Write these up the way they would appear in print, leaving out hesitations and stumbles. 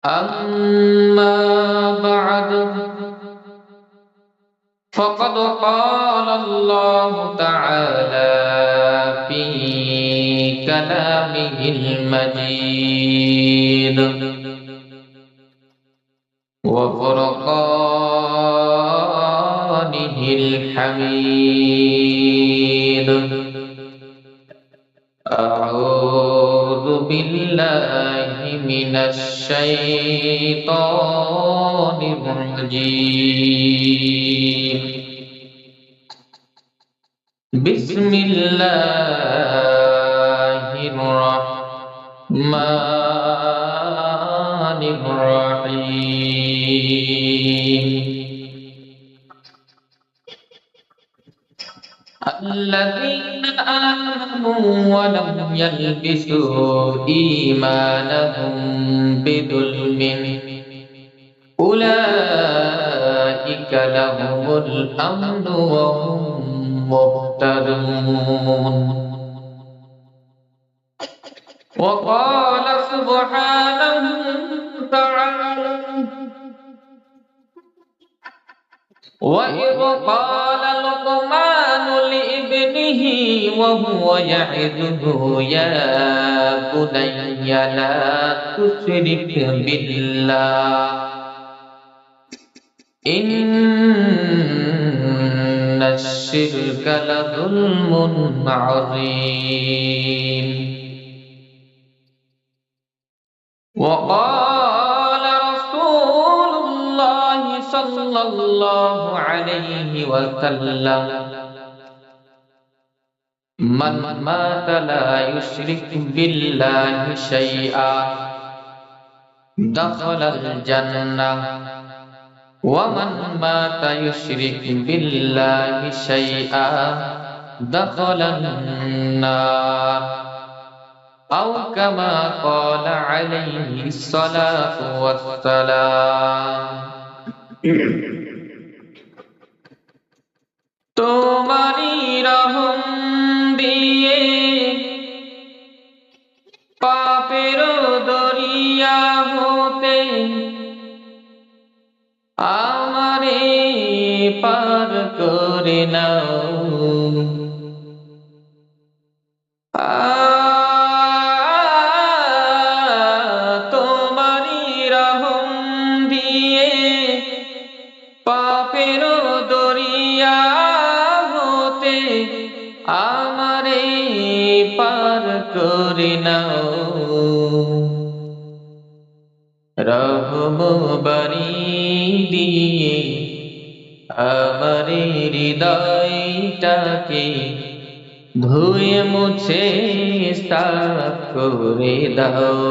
أما بعد فقد قال الله تعالى في كلامه المجيد وفرقانه الحميد. أعوذ بالله من الشيطان الرجيم. بسم الله الرحمن الرحيم. الذين آمنوا ولم يلبسوا إيمانهم بظلم أولئك لهم الأمن وهم مهتدون. وقال سبحانه وتعالى: وإذ قال لقمان لابنه وهو يعظه يا بني لا تشرك بالله إن الشرك لظلم عظيم. وقال رسول الله صلى الله عليه وسلم: من مات لا يشرك بالله شيئا دخل الجنة ومن مات يشرك بالله شيئا دخل النار أو كما قال عليه الصلاة والسلام. তোমারি রহম দিয়ে পাপের দরিয়া হতে আমারে পার করে নাও। তোমারি রহম দিয়ে পাপের দরিয়া হতে আমারে পার করে নাও। রহম বাড়ি দিয়ে আমার হৃদয়টাকে ধুয়ে মুছে সাফ করে দাও।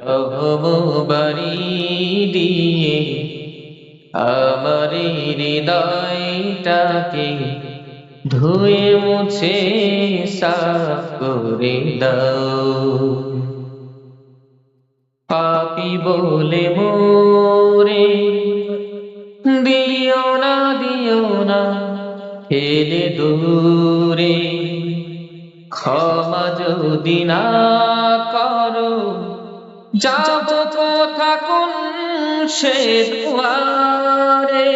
রহম বাড়ি দিয়ে আমার হৃদয়টাকে ধুয়ে মুছে সাফ করে দাও। পাপী বলে মোরে দিও না ফেলে দূরে। ক্ষমা যদি না করো যাব কোথা কোন সে দুয়ারে।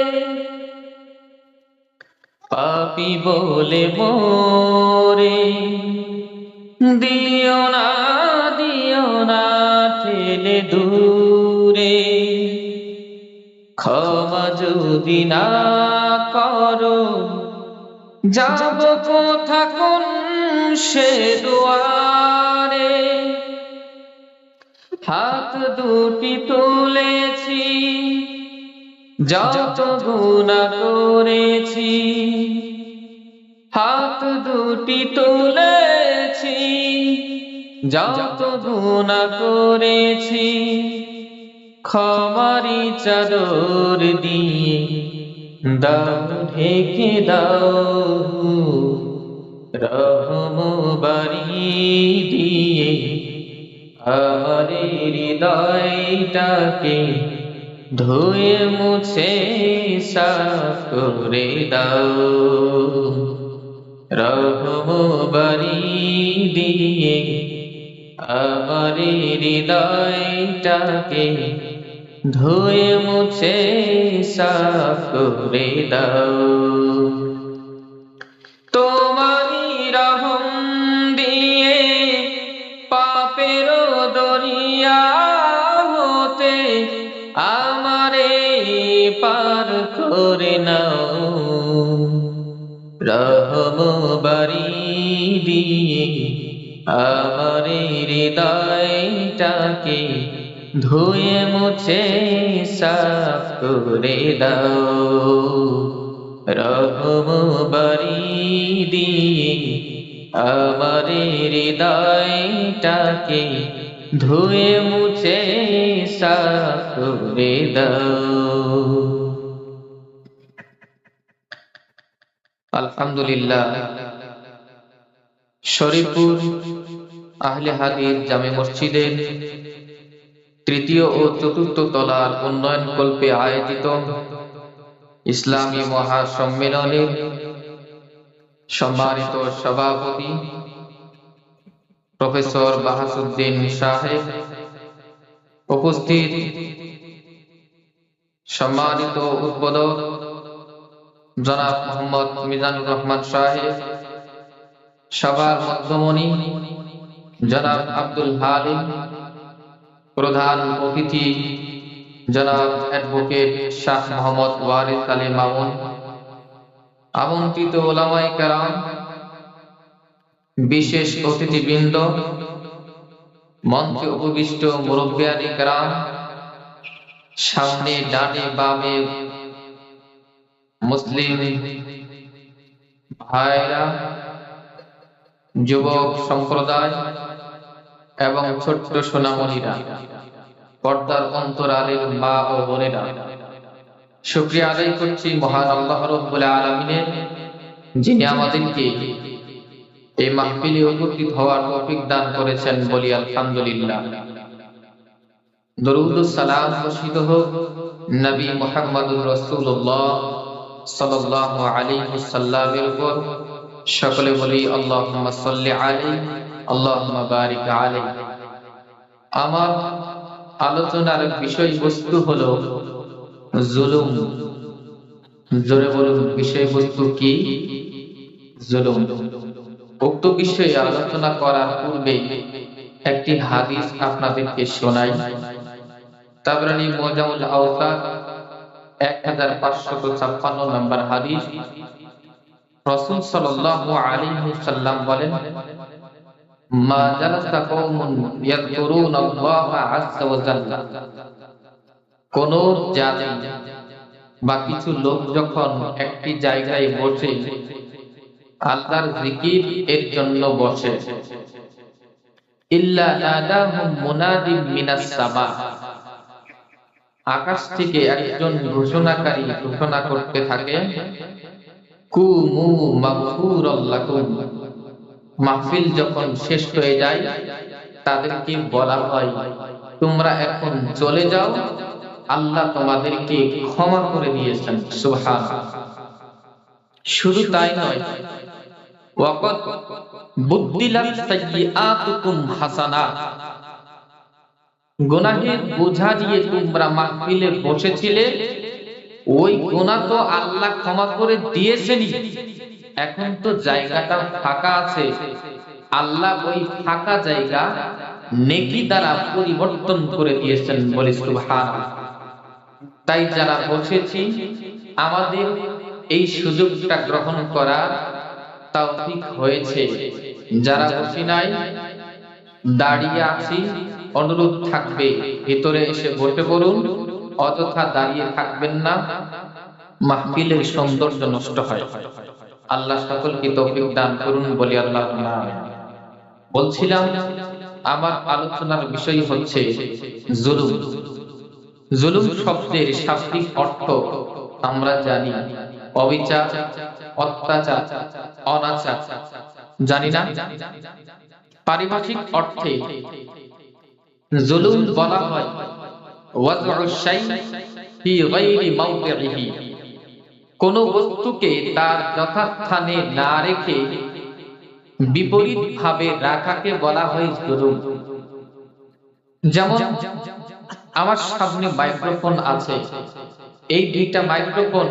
পাপী বলে মোরে দিও না ঠেলে দূরে। ক্ষমা যদি না করো যাব কোথা কোন সে দুয়ারে। হাত দুটি তুলেছি যত গুনাহ করেছি। হাত দুটি তুলেছি যত গুনাহ করেছি। ক্ষমারি চাদর দিয়ে দাও ঢেকে দাও। রহম বাড়ি দিয়ে আমার হৃদয়টাকে ধুয়ে মুছে সাফ করে দাও। রহম বাড়ি দিয়ে আমার হৃদয়টাকে ধুয়ে মুছে সাফ করে দাও। তোমারই রহম দিয়ে পাপের দরিয়া হতে আমারে পার করে নাও। রহম বাড়ি দিয়ে আমার হৃদয়টাকে ধুয়ে মুছে সাফ করে দাও। রহম বাড়ি দিয়ে আমার হৃদয়টাকে ধুয়ে মুছে সাফ করে দাও। আলহামদুলিল্লাহ, শরীফপুর আহলে হাদিস জামে মসজিদের তৃতীয় ও চতুর্থ তলার উন্নয়ন কল্পে আয়োজিত ইসলামী মহাসম্মেলনের সম্মানিত সভাপতি প্রফেসর বাহাসুদ্দিন সাহেব, উপস্থিত সম্মানিত উদ্বোধক জনাব মোহাম্মদ মিজানুর রহমান সাহেব, সভার মধ্যমণি জনাব আব্দুল হালিম, প্রধান অতিথি জনাব অ্যাডভোকেট শাহ মোহাম্মদ ওয়ারিস আলী মামুন, আমন্ত্রিত ওলামায়ে কেরাম, বিশেষ অতিথিবৃন্দ, মঞ্চে উপবিষ্ট মুরব্বিয়ানে কেরাম, সামনে ডানে বামে মুসলিম ভাইরা, যুবক সম্প্রদায় এবং ছোট্ট সোনামণিরা, পর্দার অন্তরালের মা ও বোনেরা, শুকরিয়া আদায় করছি মহান আল্লাহ রাব্বুল আলামিনের, যিনি আমাদেরকে এই মাহফিলে উপস্থিত হওয়ার তৌফিক দান করেছেন। বলি আলহামদুলিল্লাহ। দরুদ ও সালাম বর্ষিত হোক নবী মুহাম্মদুর রাসূলুল্লাহ সাল্লাল্লাহু আলাইহি ওয়াসাল্লামের উপর। সকলে বলি আল্লাহুম্মা সাল্লি আলাইহি আল্লাহুম্মা বারিক আলাইহি। আমার আলোচনার বিষয়বস্তু হলো জুলুম। জোরে বলুন, বিষয়বস্তু কি? জুলুম। উক্ত বিষয়ে আলোচনা করার পূর্বে একটি হাদিস আপনাদেরকে শোনাই। তাবরানী মুজামুল আওসাত 1556 নম্বর হাদিস। রাসূল সাল্লাল্লাহু আলাইহি ওয়াসাল্লাম বলেন, মা জালাসা কওমুন ইয়াযকুরুনাল্লাহা আযযা ওয়া জাল্লা। কোন জাতি বা কিছু লোক যখন একটি জায়গায় বসে আল্লাহর জিকির এর জন্য বসে, ইল্লা নাদাহুম মুনাদিম মিনাস সামা, আকাশ থেকে একজন ঘোষণাকারী ঘোষণা করতে থাকে, কুমু মাগফুরাল লাকুম। মাহফিল যখন শেষ হয়ে যায় তাদেরকে বলা হয়, তোমরা এখন চলে যাও, আল্লাহ তোমাদেরকে ক্ষমা করে দিয়েছেন। সুবহানাল্লাহ। শুধু তাই নয়, ওয়াকাদ বুদ্দিলাত সাইয়্যাতুকুম হাসানাত। গুনাহের বোঝা দিয়ে তোমরা মাহফিলে বসেছিলে, ওই গুনাহ তো আল্লাহ ক্ষমা করে দিয়েছেনই, এখন তো জায়গাটা ফাঁকা আছে, আল্লাহ ওই ফাঁকা জায়গা নেকি দ্বারা পরিবর্তন করে দিয়েছেন। বলি সুবহানাল্লাহ। তাই যারা বসেছি আমাদের এই সুযোগটা গ্রহণ করার তৌফিক হয়েছে। যারা বসি নাই, দাঁড়িয়ে আছি, অনুরোধ থাকবে ভিতরে এসে বসে পড়ুন, অযথা দাঁড়িয়ে থাকবেন না, মাহফিলের সৌন্দর্য নষ্ট হয়। আল্লাহ সকলকে তৌফিক দান করুন। বলি আল্লাহুম্মা আমিন। বলছিলাম আমার আলোচনার বিষয় হচ্ছে জুলুম। জুলুম শব্দের শাব্দিক অর্থ আমরা জানি, অবিচার, অত্যাচার, অনাচার, জানি না? পারিভাষিক অর্থে জুলুম বলা হয় ওয়াজউ শাই ফি গায়রি মাওদিহি, কোন বস্তুকে তার যথাস্থানে না রেখে বিপরীত ভাবে রাখাকে বলা হয় জুলুম। যেমন আমার সামনে মাইক্রোফোন আছে, এই দুইটা মাইক্রোফোন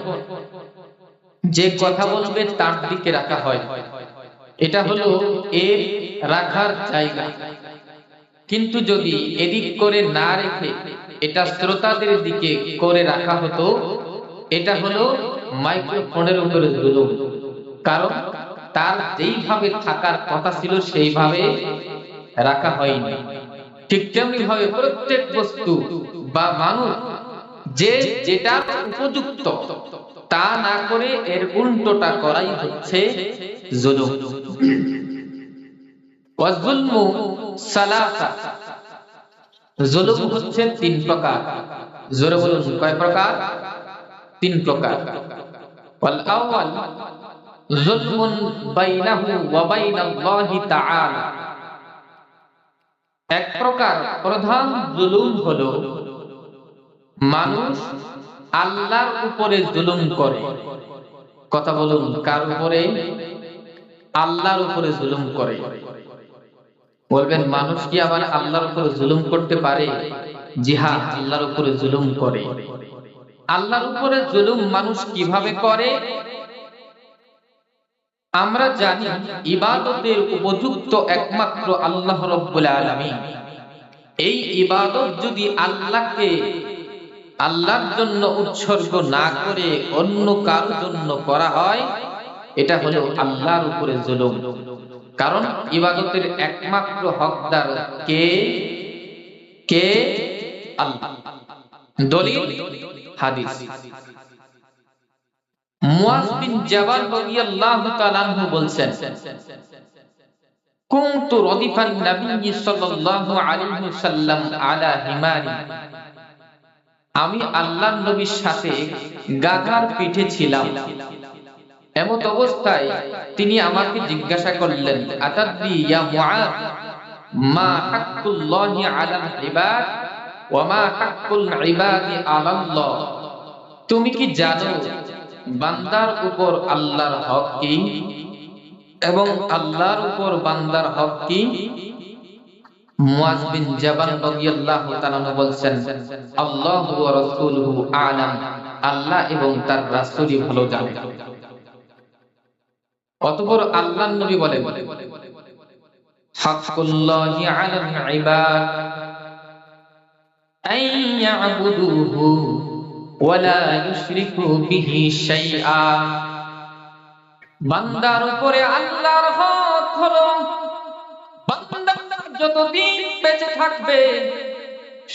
যে কথা বলবে তার দিকে রাখা হয়, এটা হলো এর রাখার জায়গা। কিন্তু যদি এদিক করে না রেখে এটা শ্রোতাদের দিকে করে রাখা হতো, এটা হলো মাইক্রোফোনের উপরে জুলুম। কারণ তার যেইভাবে থাকার কথা ছিল সেইভাবে রাখা হয়নি। ঠিক তেমনি ভাবে প্রত্যেক বস্তু বা মানুষ যে যেটা উপযুক্ত তা না করে এর উল্টোটা করাই হচ্ছে জুলুম। ওয়াজুলমু সালাসা, জুলুম হচ্ছে তিন প্রকার। জোরে বলুন কয় প্রকার? তিন প্রকার। ওয়াল আউয়াল যুলমুন বাইনাহু ওয়া বাইনাল্লাহি তাআলা, এক প্রকার প্রধান জুলুম হলো মানুষ আল্লাহর উপরে জুলুম করে। কথা বলুন, কার উপরে? আল্লাহর উপরে জুলুম করে। বলবেন মানুষ কি আবার আল্লাহর উপরে জুলুম করতে পারে? জি হ্যাঁ, আল্লাহর উপরে জুলুম করে। আল্লাহর উপরে জুলুম মানুষ কিভাবে করে? আমরা জানি ইবাদতের উপযুক্ত একমাত্র আল্লাহ রাব্বুল আলামিন। এই ইবাদত যদি আল্লাহর জন্য উৎসর্গ না করে অন্য কারোর জন্য করা হয়, এটা হলো আল্লাহর উপরে জুলুম। কারণ ইবাদতের একমাত্র হকদার কে? কে? আল্লাহ। দলিল হাদিস। মুআয বিন জাবাল রাদিয়াল্লাহু তাআলা আনহু বলছেন, কুনতু রাদিফান নবী সাল্লাল্লাহু আলাইহি ওয়াসাল্লাম আলা হিমারি, আমি আল্লাহর নবীর সাথে গাধার পিঠে ছিলাম। এমত অবস্থায় তিনি আমাকে জিজ্ঞাসা করলেন, আতাদরি ইয়া মুআয মা হাক্কুল্লাহি আলাল ইবাদ ওয়া মা হাক্কুল ইবাদি আলাল্লাহ, তুমি কি জানো বান্দার উপর আল্লাহর হক কি এবং আল্লাহর উপর বান্দার হক কি? মুআয বিন জাবাল রাদিয়াল্লাহু তাআলা বলছেন, আল্লাহু ওয়া রাসূলুহু আ'লাম, আল্লাহ এবং তার রাসূলই ভালো জানেন। অতঃপর আল্লাহর নবী বলেন, হাক্কুল্লাহি আলাল ইবাদ আন ইয়াবুদুহু ওয়া লা ইউশরিকু বিহি শাইআ, বান্দার উপরে আল্লাহর হক হলো বান্দা যতদিন বেঁচে থাকবে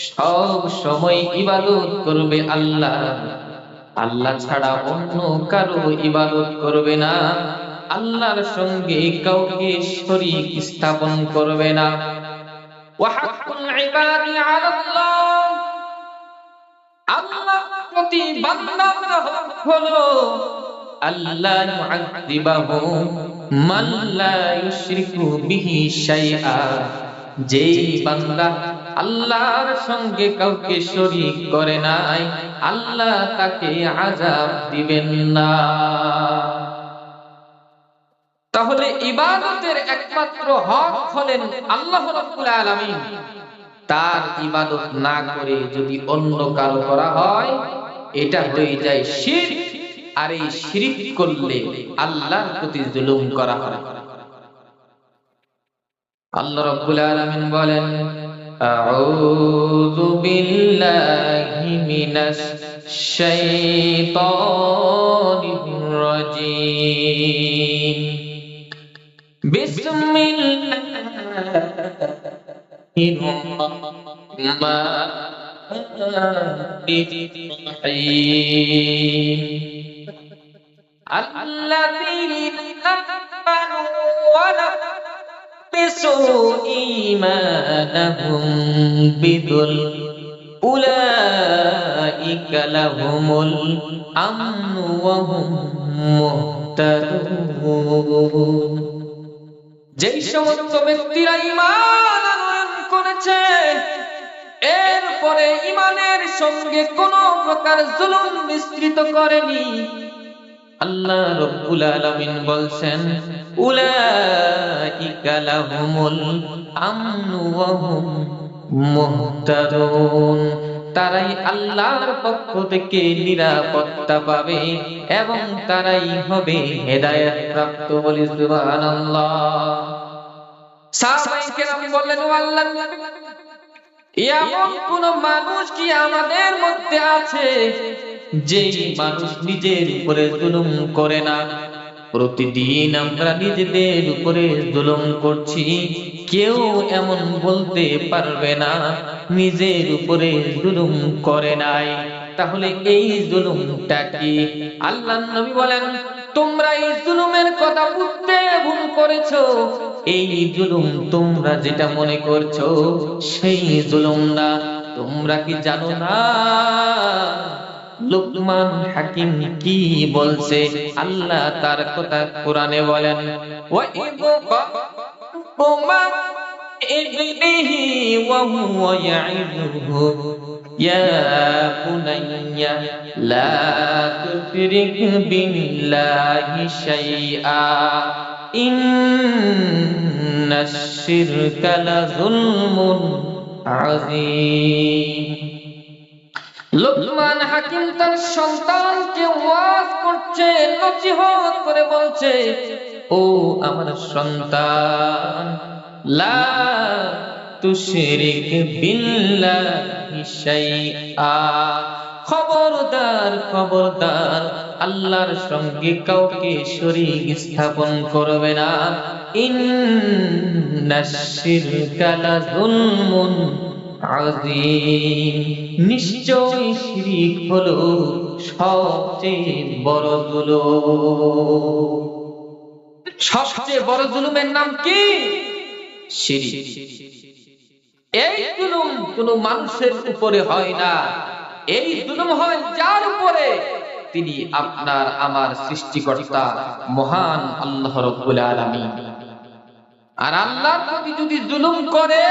সব সময় ইবাদত করবে আল্লাহ, আল্লাহ ছাড়া অন্য কারো ইবাদত করবে না, আল্লাহর সঙ্গে কাউকে শরীক স্থাপন করবে না। ওয়া হাক্কুল ইবাদি আলাল্লাহ, আল্লাহর প্রতি বান্দার হক হলো আল্লাহ ইউআযযিবাহু মান লা ইউশরিকু বিহি শাইআ, যেই বান্দা আল্লাহর সঙ্গে কাউকে শরীক করে নাই, আল্লাহ তাকে আযাব দিবেন না। তাহলে ইবাদতের একমাত্র হক হলেন আল্লাহ রাব্বুল আলামিন। তার ইবাদত না করে যদি অন্য কারো করা হয়, এটা হয়ে যায় শিরক। আর এই শিরক করলে আল্লাহর প্রতি জুলুম করা হয়। আল্লাহ রাব্বুল আলামিন বলেন, আউযু বিল্লাহি মিনাশ শাইতানির রাজীম, বিসমিল্লাহির রাহমানির রাহিম, আল্লাযীনা আমানু ওয়া লাম يلبسوا إيمانهم بظلم أولئك لهم الأمن وهم مهتدون। যেই সমস্ত ব্যক্তিরা ঈমান আনয়ন করেছে, এরপরে ঈমানের সঙ্গে কোনো প্রকার জুলুম মিশ্রিত করেনি, আল্লাহ রাব্বুল আলামিন বলছেন, উলাইকা লাহুমুল আমনু ওয়া হুম মুহতাদুন, তারাই আল্লাহর পক্ষ থেকে নিরাপত্তা পাবে এবং তারাই হবে হেদায়েত প্রাপ্ত। বলি সুবহানাল্লাহ। সাহাবায়ে কেরাম বললেন, ও আল্লাহর নবী, এমন কোন মানুষ কি আমাদের মধ্যে আছে যে মানুষ নিজের উপরে জুলুম করে না? প্রতিদিন আমরা নিজেদের উপরে জুলুম করছি, কেউ এমন বলতে পারবে না নিজের উপরে জুলুম করে নাই। তাহলে এই জুলুমটা কি? আল্লাহর নবী বলেন, তোমরা এই জুলুমের কথা বুঝতে ভুল করেছো। এই জুলুম তোমরা যেটা মনে করছো সেই জুলুম না। তোমরা কি জানো না লুকমান হাকিম কি বলছে? আল্লাহ তার কথা কোরআনে বলেন, ওয়া ইযু ক্বামা ইবনিহি ওয়া হুয়া ইয়াইযুহু ইয়া বুনাইয়া লা তুশরিক বিল্লাহি শাইআ ইন্নাশ শিরকা লাযুলমুন আযীম। লুকমান হাকিম তার সন্তানকে ওয়াজ করছে, নসিহত করে বলছে, ও আমার সন্তান, লা তুশরিক বিল্লাহি শাইআ, খবরদার খবরদার আল্লাহর সঙ্গে কাউকে শরীক স্থাপন করবে না। ইন্নাশ শিরকা লাযুলমুন আযীম, নিশ্চয় শিরক হলো সবচেয়ে বড় জুলুম। সবচেয়ে বড় জুলুমের নাম কি? শিরক। এই জুলুম কোন মানুষের উপরে হয় না, এই জুলুম হয় যার উপরে? তিনি আপনার আমার সৃষ্টিকর্তা মহান আল্লাহ রাব্বুল আলামিন। আর আল্লাহর প্রতি যদি জুলুম করে,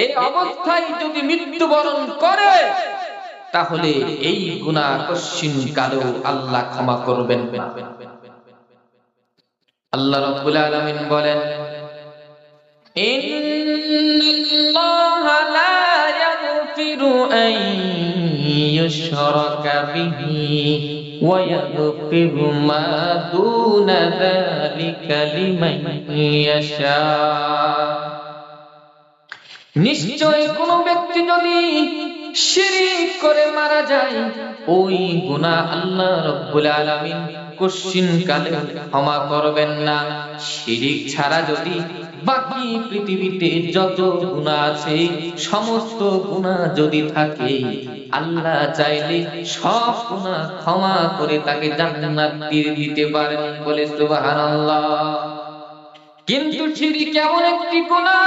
এই অবস্থায় যদি মৃত্যুবরণ করে, তাহলে এই গুনাহ কশিন কালেও আল্লাহ ক্ষমা করবেন না। আল্লাহ রাব্বুল আলামিন বলেন, ইন্নাল্লাহা লা ইয়াগফিরু আন ইউশরাকা বিহি ওয়া ইয়াগফিরু মা দুনা যালিকা লিমান ইয়াশা। নিশ্চয় কোন ব্যক্তি যদি শিরক করে মারা যায়, ওই গুনাহ আল্লাহ রাব্বুল আলামিন কশিন কালে ক্ষমা করবেন না। শিরক ছাড়া যদি বাকি পৃথিবীতে যত গুনাহ আছে, সমস্ত গুনাহ যদি থাকে, আল্লাহ চাইলে সব গুনাহ ক্ষমা করে তাকে জান্নাত দিয়ে দিতে পারেন। বলে সুবহানাল্লাহ। কিন্তু শিরক এমন একটি গুনাহ,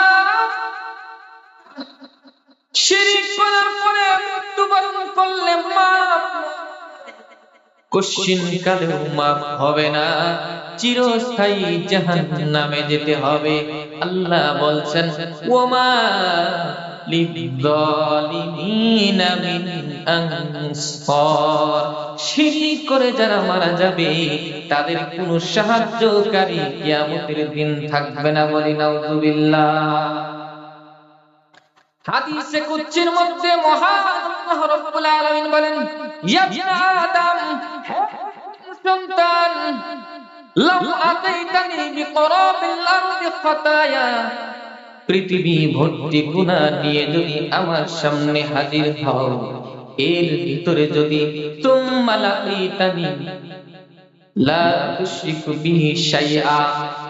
শিরক করার পরে মৃত্যুবরণ করলে মাফ কশিন কালেও মাফ হবে না, চিরস্থায়ী জাহান্নামে যেতে হবে। আল্লাহ বলছেন, ওমা লিয-যালিমিনা মিন আনসার, শিরক করে যারা মারা যাবে তাদের কোনো সাহায্যকারী কিয়ামতের দিন থাকবে না। বলি নাউযুবিল্লাহ। হাদিসে কুদসির মধ্যে মহান আল্লাহ রাব্বুল আলামিন বলেন, ইয়া ইবনা আদম, সন্তান, লাউ আতাইতানি বিকরাবিল আরদি খাতায়া, পৃথিবী ভর্তি গুনাহ নিয়ে যদি আমার সামনে হাজির হও, এর ভিতরে যদি তুম্মা লাকিতানি লা তুশরিকু বিহি শাইআ,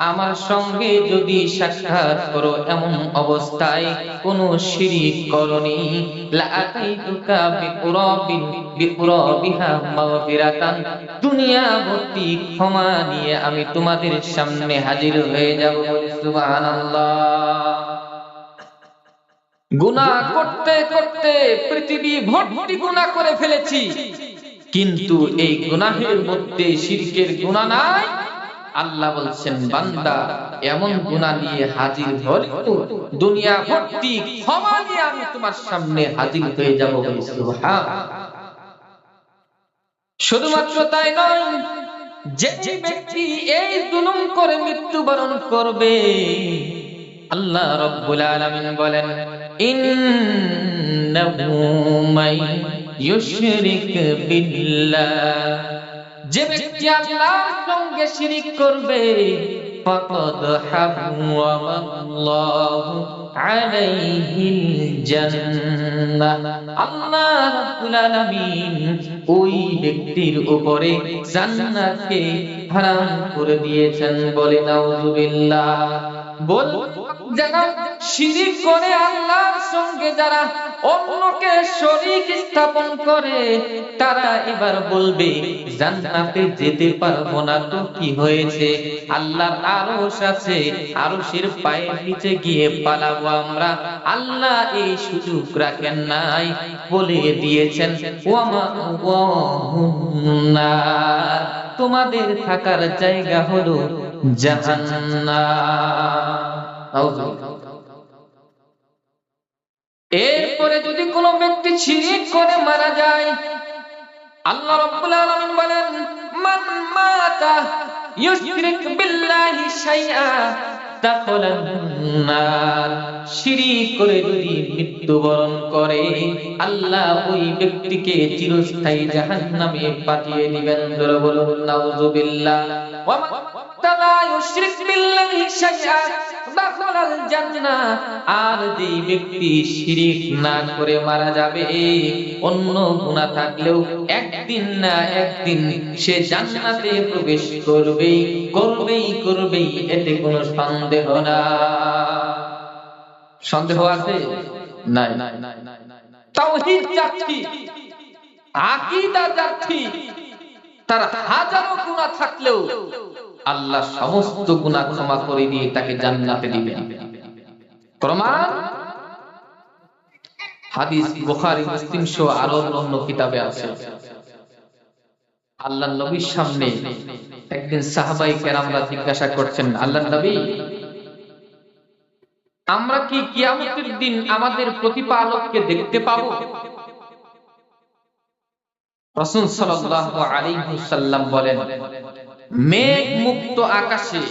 আমার সঙ্গে যদি সাক্ষাৎ করো এমন অবস্থায় কোনো শিরক করনি, লা আতাইতুকা বিকুরাবিহা মাগফিরাতান, দুনিয়া ভর্তি ক্ষমা নিয়ে আমি তোমাদের সামনে হাজির হয়ে যাব। সুবহানাল্লাহ। গুনাহ করতে করতে পৃথিবী ভর্তি গুনাহ করে ফেলেছি, কিন্তু এই গুনাহের মধ্যে শিরকের গুনাহ নাই। আল্লাহ বলছেন, বান্দা এমন গুনাহ নিয়ে হাজির হলে দুনিয়া ভর্তি ক্ষমা নিয়ে আমি তোমার সামনে হাজির হয়ে যাব। সুবহানাল্লাহ। শুধুমাত্র তাই নয়, যে ব্যক্তি এই জুলুম করে মৃত্যুবরণ করবে, আল্লাহ রাব্বুল আলামিন বলেন, ইন্নাহু মান ইউশরিক বিল্লাহ, যে ব্যক্তি আল্লাহর সঙ্গে শিরিক করবে ফাকাদ হারামাল্লাহু আলাইহিল জান্নাহ, আল্লাহ রাব্বুল আলামিন ওই ব্যক্তির উপরে জান্নাতকে হারাম করে দিয়েছেন। বলে নাউযুবিল্লাহ। যারা শিরিক করে আল্লাহর সঙ্গে, যারা অন্যকে শরীক স্থাপন করে, তারা এবার বলবে জান্নাতে যেতে পারবো না তো কি হয়েছে, আল্লাহর আরশ আছে, আরশের পায়ের নিচে গিয়ে পালাবো আমরা। আল্লাহ এই সুযোগ রাখেন নাই, বলে দিয়েছেন তোমাদের থাকার জায়গা হলো জাহান্নাম। এরপরে যদি কোনো ব্যক্তি শিরিক করে মারা যায়, আল্লাহ রাব্বুল আলামিন বলেন মান মাতা ইউশরিক বিল্লাহি শাইআ দাখালান নার, শিরিক করে যদি মৃত্যুবরণ করে আল্লাহ ওই ব্যক্তিকে চিরস্থায়ী জাহান্নামে পাঠিয়ে দিবেন। জোরে বলুন নাউযুবিল্লাহ। ওয়া মান লা ইউশরিক বিল্লাহি শাইআ দাখালাল জান্নাহ, আর যে ব্যক্তি শিরিক না করে মারা যাবে, অন্য গুনাহ থাকলেও একদিন না একদিন সে জান্নাতে প্রবেশ করবেই করবেই, এতে কোনো সন্দেহ না। সন্দেহ আছে? নাই। তাওহীদ যার ঠিক, আকীদা যার ঠিক, তার হাজারো গুনাহ থাকলেও আল্লাহ সমস্ত গুনাহ ক্ষমা করে দিয়ে তাকে জান্নাতে দিবেন। প্রমাণ হাদিস বুখারী, মুসলিম সহ আরো অন্য কিতাবে আছে। আল্লাহর নবীর সামনে একদিন সাহাবায়ে কেরামরা জিজ্ঞাসা করছেন, আল্লাহর নবী, আমরা কি কিয়ামতের দিন আমাদের প্রতিপালককে দেখতে পাবো? রাসূল সাল্লাল্লাহু আলাইহি ওয়াসাল্লাম বলেন, মেঘ মুক্ত আকাশে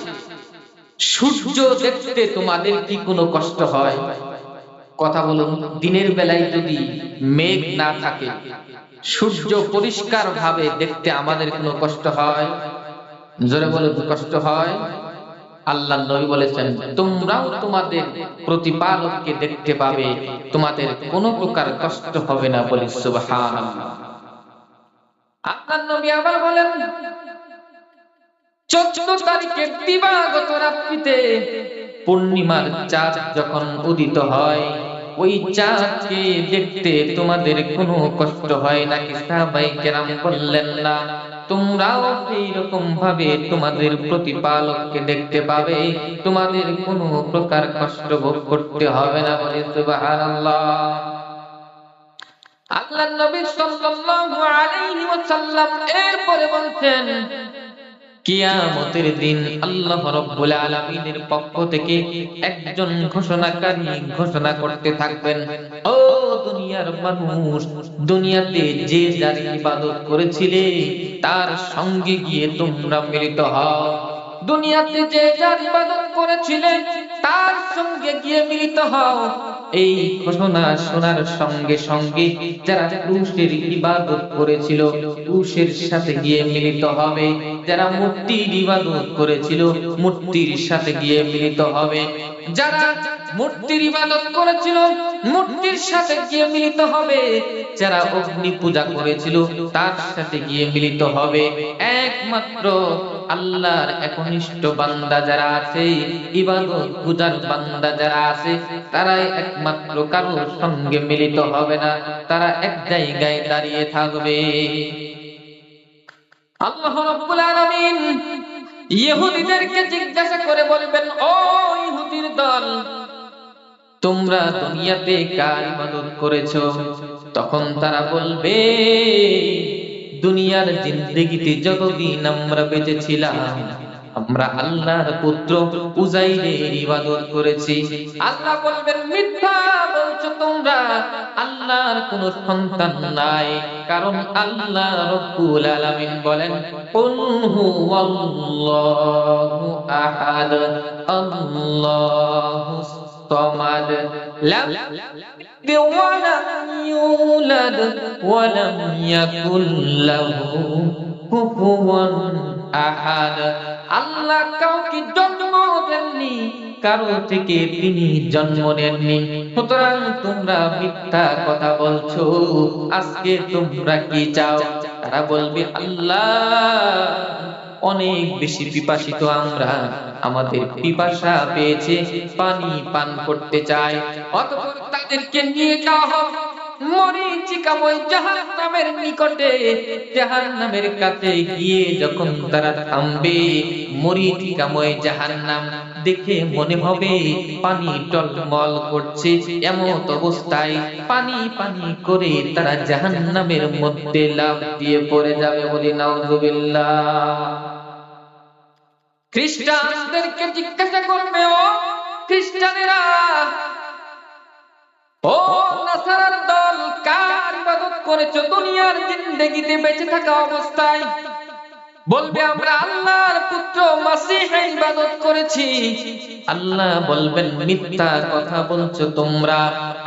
সূর্য দেখতে তোমাদের কি কোনো কষ্ট হয়? কথা বলুন, দিনের বেলায় যদি মেঘ না থাকে, সূর্য পরিষ্কার ভাবে দেখতে আমাদের কোনো কষ্ট হয়? জোরে বলুন, কষ্ট হয়? আল্লাহর নবী বলেছেন, তোমরাও তোমাদের প্রতিপালককে দেখতে পাবে, তোমাদের কোনো প্রকার কষ্ট হবে না। বলি সুবহানাল্লাহ। আল্লাহর নবী আবার বলেন, 14 তারিখের দিবাগত রাত্রিতে পূর্ণিমার চাঁদ যখন উদিত হয়, ওই চাঁদকে দেখতে তোমাদের কোনো কষ্ট হয় নাকি? সাহাবায়ে কেরাম বললেন, না, তোমরাও এইরকম ভাবে তোমাদের প্রতিপালককে দেখতে পাবে, তোমাদের কোনো প্রকার কষ্ট ভোগ করতে হবে না। বলে সুবহানাল্লাহ। আল্লাহর নবী সাল্লাল্লাহু আলাইহি ওয়াসাল্লাম এরপরে বলছেন, কিয়ামতের দিন আল্লাহ রাব্বুল আলামিনের পক্ষ থেকে একজন ঘোষণাকারী ঘোষণা করতে থাকবেন, ও দুনিয়ার মানুষ, দুনিয়াতে যে যার ইবাদত করেছিলে তার সঙ্গে গিয়ে তোমরা মিলিত হও। দুনিয়াতে যে যার ইবাদত করেছিলে তার সঙ্গে গিয়ে মিলিত হও। এই ঘোষণা শোনার সঙ্গে সঙ্গে যারা পুরুষের ইবাদত করেছিল পুরুষের সাথে গিয়ে মিলিত হবে, যারা মূর্তির ইবাদত করেছিল মূর্তির সাথে গিয়ে মিলিত হবে, যারা মূর্তির ইবাদত করেছিল মূর্তির সাথে গিয়ে মিলিত হবে, যারা অগ্নি পূজা করেছিল তার সাথে গিয়ে মিলিত হবে। একমাত্র আল্লাহর একনিষ্ঠ বান্দা যারা আছে, ইবাদত পূজার বান্দা যারা আছে, তারাই একমাত্র কারোর সঙ্গে মিলিত হবে না, তারা এক জায়গায় দাঁড়িয়ে থাকবে। আল্লাহ রাব্বুল আলামিন ইহুদিদেরকে জিজ্ঞাসা করে বলবেন, ও ইহুদির দল, তোমরা দুনিয়াতে কার ইবাদত করেছো? তখন তারা বলবে, দুনিয়ার জিন্দেগিতে যতদিন আমরা বেঁচে ছিলাম আমরা আল্লাহর পুত্র উযাইরের ইবাদত করেছি। আল্লাহ বলবেন, মিথ্যা বলছো তোমরা, আল্লাহর কোনো সন্তান নাই, কারণ আল্লাহ রাব্বুল আলামিন বলেন, কুল হুয়াল্লাহু আহাদ আল্লাহুস الصمد لم يلد ولم يولد ولم يكن له কুফুওয়ান আহাদ। আল্লাহ কাউকে জন্ম দেননি, কারো থেকে তিনি জন্ম নেননি। সুতরাং তোমরা মিথ্যা কথা বলছো। আজকে তোমরা কি চাও? তারা বলবে আল্লাহ অনেক বেশি পিপাসিত আমরা, আমাদের পিপাসা পেয়েছে, পানি পান করতে চাই। অতঃপর তাদেরকে নিয়ে যাওয়া হবে মরীচিকাময় জাহান্নামের নিকটে। জাহান্নামের কাছে গিয়ে যখন তারা থামবে, মরীচিকাময় জাহান্নাম দেখে মনে হবে পানি টলমল করছে। এমন অবস্থায় পানি পানি করে তারা জাহান্নামের মধ্যে লাফ দিয়ে পড়ে যাবে। বলি নাউযুবিল্লাহ। খ্রিস্টানদেরকে জিজ্ঞাসা করবে, ও খ্রিস্টানেরা, ও নাসারার দল, কার ইবাদত করেছো দুনিয়ার জিন্দেগিতে বেঁচে থাকা অবস্থায়? বলবে আমরা আল্লাহর পুত্র মাসীহের ইবাদত করেছি। আল্লাহ বলবেন মিথ্যা কথা বলছো তোমরা।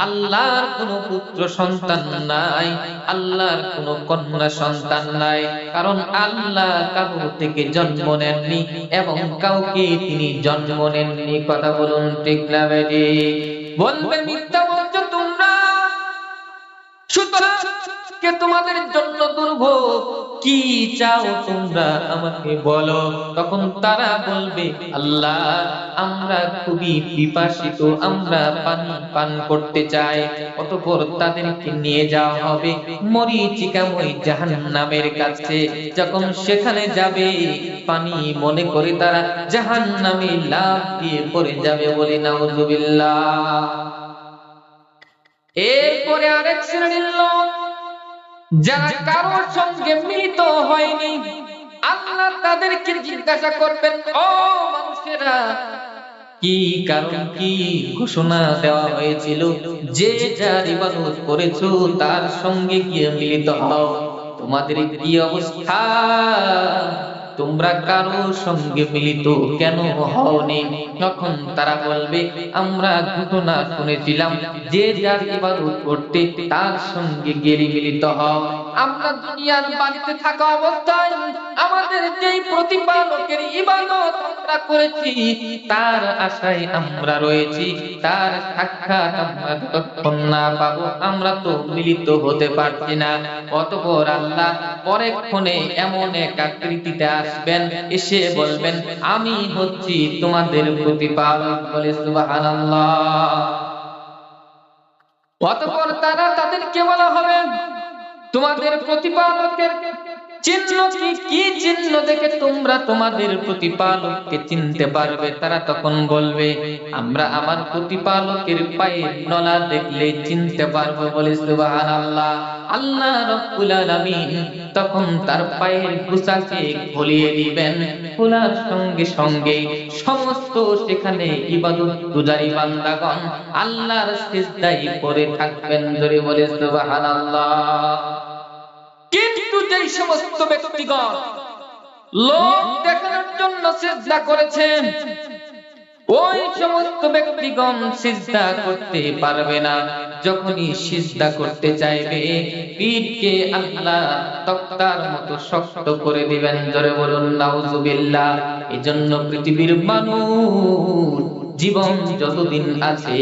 আল্লাহর কোনো পুত্র সন্তান নাই, আল্লাহর কোনো কন্যা সন্তান নাই, কারণ আল্লাহ কারো থেকে জন্ম নেননি এবং কাউকে তিনি জন্ম নেননি। কথা বলুন ঠিক না বেটি? বলবে মিথ্যা বলছো তোমরা। সুতরাং কে তোমাদের জন্য দুর্ভোগ? কি চাও তোমরা আমাকে বলো। তখন তারা বলবে আল্লাহ আমরা খুবই পিপাসিত, আমরা পানি পান করতে চাই। অতঃপর তাদেরকে নিয়ে যাওয়া হবে মরীচিকাময় জাহান্নামের কাছে। যখন সেখানে যাবে, পানি মনে করে তারা জাহান্নামে লাফ দিয়ে পড়ে যাবে। বলি নাউযুবিল্লাহ। এরপরে আরেক শ্রেণীর লোক, যারা কারোর সঙ্গে মিলিত হয়নি, আল্লাহ তাদেরকে জিজ্ঞাসা করবেন, ও মানুষেরা, কি কারণ, কি ঘোষণা দেওয়া হয়েছিল যে যার ইবাদত করেছো তার সঙ্গে গিয়ে মিলিত হও? তোমাদের কি অবস্থা? তোমরা কারোর সঙ্গে মিলিত কেন হওনি? তখন তারা বলবে আমরা ঘটনা শুনেছিলাম যে যার ইবাদত করতে তার সঙ্গে গিয়ে মিলিত হও। আমরা দুনিয়ার বাড়িতে থাকা অবস্থায় আমাদের যেই প্রতিপালকের ইবাদত আমরা করেছি তার আশায় আমরা রয়েছি, তার সাক্ষাৎ আমরা যতক্ষণ না পাবো আমরা তো মিলিত হতে পারছি না। অতঃপর আল্লাহ পরক্ষণে এমন এক আকৃতিতে আসবেন, এসে বলবেন আমি হচ্ছি তোমাদের প্রতিপালক। বলে সুবহানাল্লাহ। অতঃপর তাদেরকে বলা হবে তোমাদের প্রতিপালকের চিহ্ন কি? কি চিহ্ন দেখে তোমরা তোমাদের প্রতিপালককে চিনতে পারবে? তারা তখন বলবে আমরা আমার প্রতিপালকের পায়ের নলা দেখলে চিনতে পারবো। বলে সুবহানাল্লাহ। আল্লাহ রাব্বুল আলামিন তখন তার পায়ের গোছাকে খুলিয়ে দিবেন। খোলার সঙ্গে সঙ্গে সমস্ত সেখানে ইবাদতগুজারি বান্দাগণ আল্লাহর সিজদায় পড়ে থাকবেন। জোরে বলে সুবহানাল্লাহ। কিন্তু যেই সমস্ত ব্যক্তিগণ লোক দেখানোর জন্য সিজদা করেছেন, ওই সমস্ত ব্যক্তিগণ সিজদা করতে পারবে না। যখনই সিজদা করতে চাইবে পিঠকে আল্লাহ তক্তার মতো শক্ত করে দিবেন। জোরে বলুন নাউযুবিল্লাহ। এজন্য পৃথিবীর মানুষ জীবন যতদিন আছে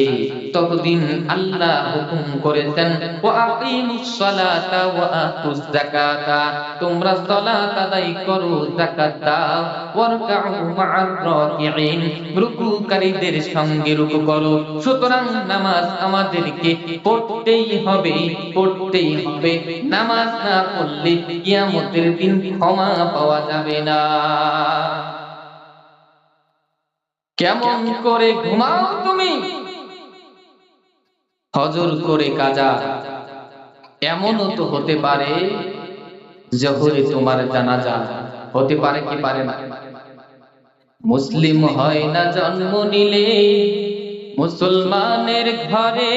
ততদিন আল্লাহ হুকুম করেছেন ওয়া আকিমুস সালাতা ওয়া আতুজ যাকাতা, তোমরা সালাত আদায় করো, যাকাত দাও, ওয়ারকাউ মা'আর রাকিঈন, রুকুকারীদের সঙ্গে রুকু করো। সুতরাং নামাজ আমাদেরকে পড়তেই হবে, পড়তেই হবে। নামাজ না পড়লে কিয়ামতের দিন ক্ষমা পাওয়া যাবে না। কেমন করে ঘুমাও তুমি? হজর করে কাজা। এমনও তো হতে পারে জোহরে তোমার জানাজা হতে পারে কি পারে না? মুসলিম হয় না জন্ম নিলে মুসলমানের ঘরে,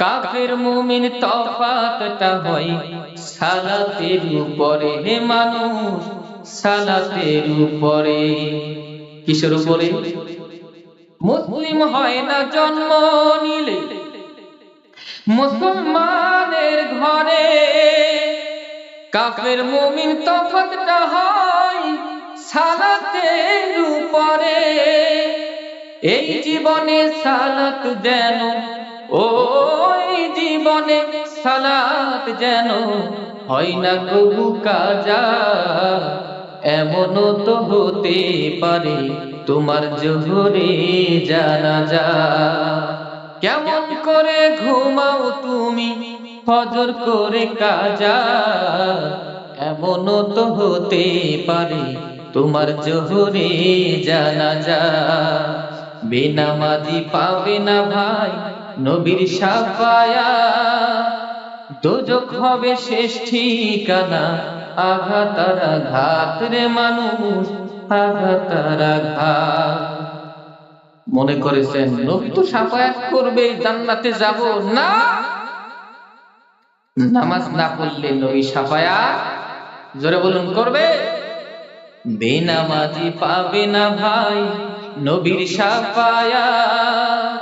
কাফের মুমিন তফাতটা হয় সালাতের উপরে। হে মানুষ, সালাতের উপরে। কিসের উপরে? মুসলিম হয় না জন্ম নিলে মুসলমানের ঘরে, কাফের মুমিন তফাৎটা হয় সালাতের উপরে। এই জীবনে সালাত যেন, ওই জীবনে সালাত যেন হয় না কবু কাজা। এমনও তো হতে পারে তোমার জোহরে জানাজা। কেমন করে ঘুমাও তুমি ফজর করে কাজা, এমনও তো হতে পারে তোমার জোহরে জানাজা। বেনামাজি পাবে না ভাই নবীর শাফায়াত, দোজখ হবে শেষ ঠিকানা। আঘাত আর আঘাত রে মানুষ, আঘাত আর আঘাত। মনে করেছেন নবী তো শাফায়াত করবে, জান্নাতে যাব না? নামাজ না পড়লে নবী শাফায়াত জোরে বলুন করবে? বেনামাজি পাবে না ভাই নবীর শাফায়াত,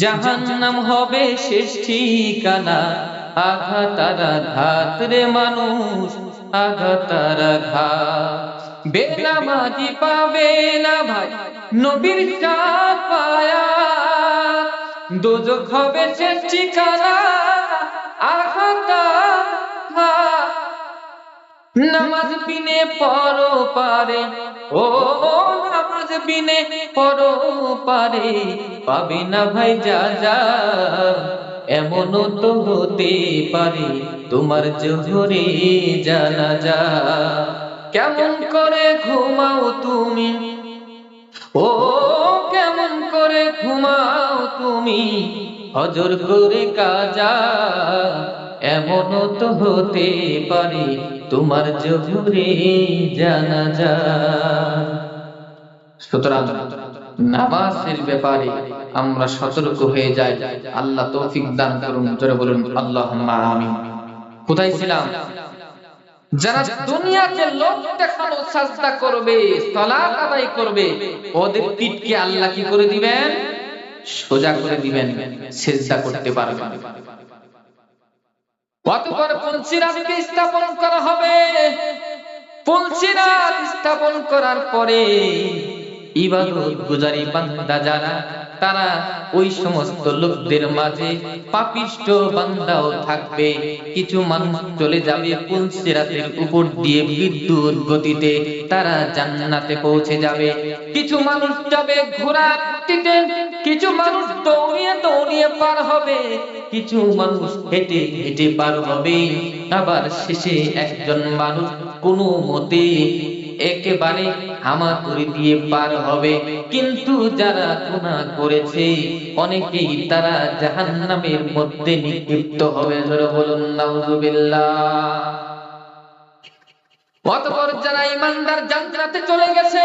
জাহান্নাম হবে শেষ ঠিকানা। আঘাত আর আঘাত রে মানুষ, আঘাত আর আঘাত। বেনামাজি পাবে না ভাই নবীর শাফায়াত, দোজখ হবে শেষ ঠিকানা। আঘাত আঘাত। নামাজ বিনে পরো পারে, ও নামাজ বিনে পরো পারে, পাবে না ভাই যা যা। এমনও তো হতে পারে তোমার জোহরে জানাজা। কেমন করে ঘুমাও তুমি, ও কেমন করে ঘুমাও তুমি ফজর করে কাজা। এমনও তো হতে পারে তোমার জোহরে জানাজা। সুতরাং নামাজের ব্যাপারে আমরা সতর্ক হয়ে যাই। আল্লাহ তৌফিক দান করুন, জোরে বলুন আল্লাহুম্মা আমিন। কোথায় ছিলাম? যারা দুনিয়াতে লোক দেখানো সাজদা করবে, সালাত আদায় করবে, ওদের পিঠকে আল্লাহ কি করে দিবেন? সোজা করে দিবেন, সিজদা করতে পারবেন। অতঃপর পুলসিরাতকে স্থাপন করা হবে। পুলসিরাত স্থাপন করার পরে ইবাদত গুজারি বান্দা যারা, তারা ওই সমস্ত লোকদের মাঝে পাপিষ্ঠ বান্দাও থাকবে। কিছু মানুষ চলে যাবে পুলসিরাতের উপর দিয়ে বিদ্যুৎ গতিতে, তারা জান্নাতে পৌঁছে যাবে। কিছু মানুষ যাবে ঘোড়ার গতিতে, কিছু মানুষ দৌড়িয়ে দৌড়িয়ে পার হবে, কিছু মানুষ হেঁটে হেঁটে পার হবে। আবার শেষে একজন মানুষ কোনো মতে একেবারে হামাগুড়ি দিয়ে পার হবে। কিন্তু যারা গুনাহ করেছে অনেকেই তারা জাহান্নামের মধ্যে নিক্ষিপ্ত হবে। জোরে বলুন নাউযুবিল্লাহ। অতঃপর যারা ঈমানদার জান্নাতে চলে গেছে,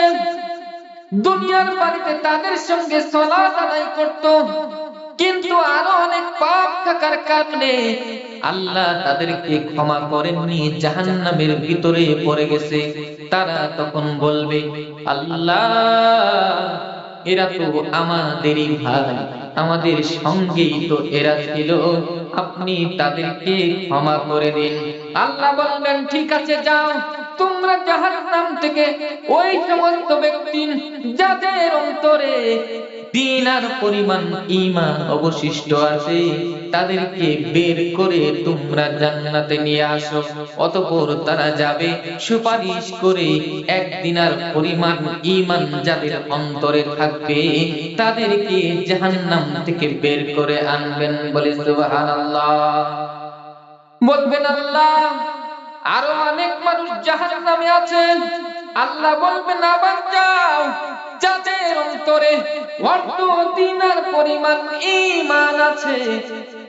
দুনিয়ার বাড়িতে তাদের সঙ্গে সালাত আদায় করত, কিন্তু আরো অনেক পাপ থাকার কারণে আল্লাহ তাদেরকে ক্ষমা করেননি, জাহান্নামের ভিতরে পড়ে গেছে। তারা তখন বলবে, আল্লাহ এরা তো আমাদেরই ভাই, আমাদের সঙ্গেই তো এরা ছিল, আপনি তাদেরকে ক্ষমা করে দিন। আল্লাহ বলবেন, ঠিক আছে যাও, তোমরা জাহান্নাম থেকে ওই সমস্ত ব্যক্তি যাদের অন্তরে দিনার পরিমাণ ঈমান অবশিষ্ট আছে, তাদেরকে বের করে তোমরা জান্নাতে নিয়ে আসো। অতঃপর তারা যাবে সুপারিশ করে, এক দিনার পরিমাণ ঈমান যাদের অন্তরে থাকবে তাদেরকে জাহান্নাম থেকে বের করে আনবেন। বলে সুবহানাল্লাহ। বলবেন আল্লাহ আরো অনেক মানুষ জাহান্নামে আছে। আল্লাহ বলবেন, আবার যাও, যাদের অন্তরে অর্ধ দিনার পরিমাণ ঈমান আছে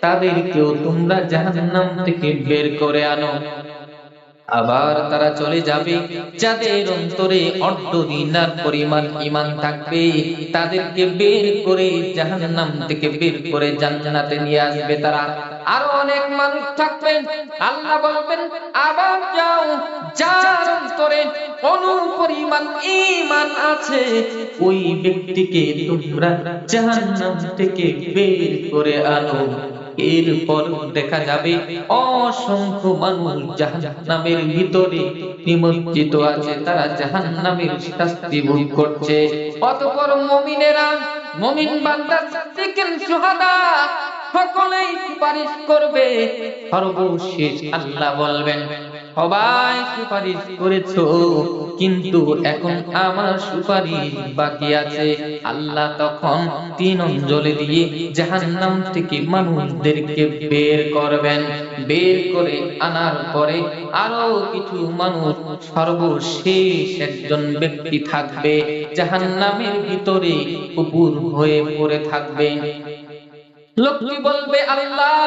তাদেরকেও তোমরা জাহান্নাম থেকে বের করে আনো। আবার তারা চলে যাবে যাদের অন্তরে অর্ধ দিনার পরিমাণ ঈমান থাকবে, তাদেরকে বের করে জাহান্নাম থেকে বের করে জান্নাতে নিয়ে আসবে তারা। আরো অনেক মানুষ থাকবে, আল্লাহ বলবেন আবার যাও, যার অন্তরে অনুপরিমাণ ঈমান আছে ওই ব্যক্তিকে তোমরা জাহান্নাম থেকে বের করে আনো। এরপর দেখা যাবে অসংখ্য মানুষ জাহান্নামের ভিতরে নিমজ্জিত আছে, তারা জাহান্নামের শাস্তি ভোগ করছে। অতঃপর মুমিনেরা, মুমিন বান্দা, সিদ্দিকিন, শুহাদা সকলেই সুপারিশ করবে। সর্বশেষ আল্লাহ বলবেন সবাই সুপারিশ করেছো, কিন্তু এখন আমার সুপারিশ বাকি আছে। আল্লাহ তখন 3 অঞ্জলি দিয়ে জাহান্নাম থেকে মানুষদেরকে বের করবেন। বের করে আনার পরে আরো কিছু মানুষ, সর্বশেষ একজন ব্যক্তি থাকবে জাহান্নামের ভিতরে কুপুর হয়ে পড়ে থাকবে। লোকটি বলবে আল্লাহ,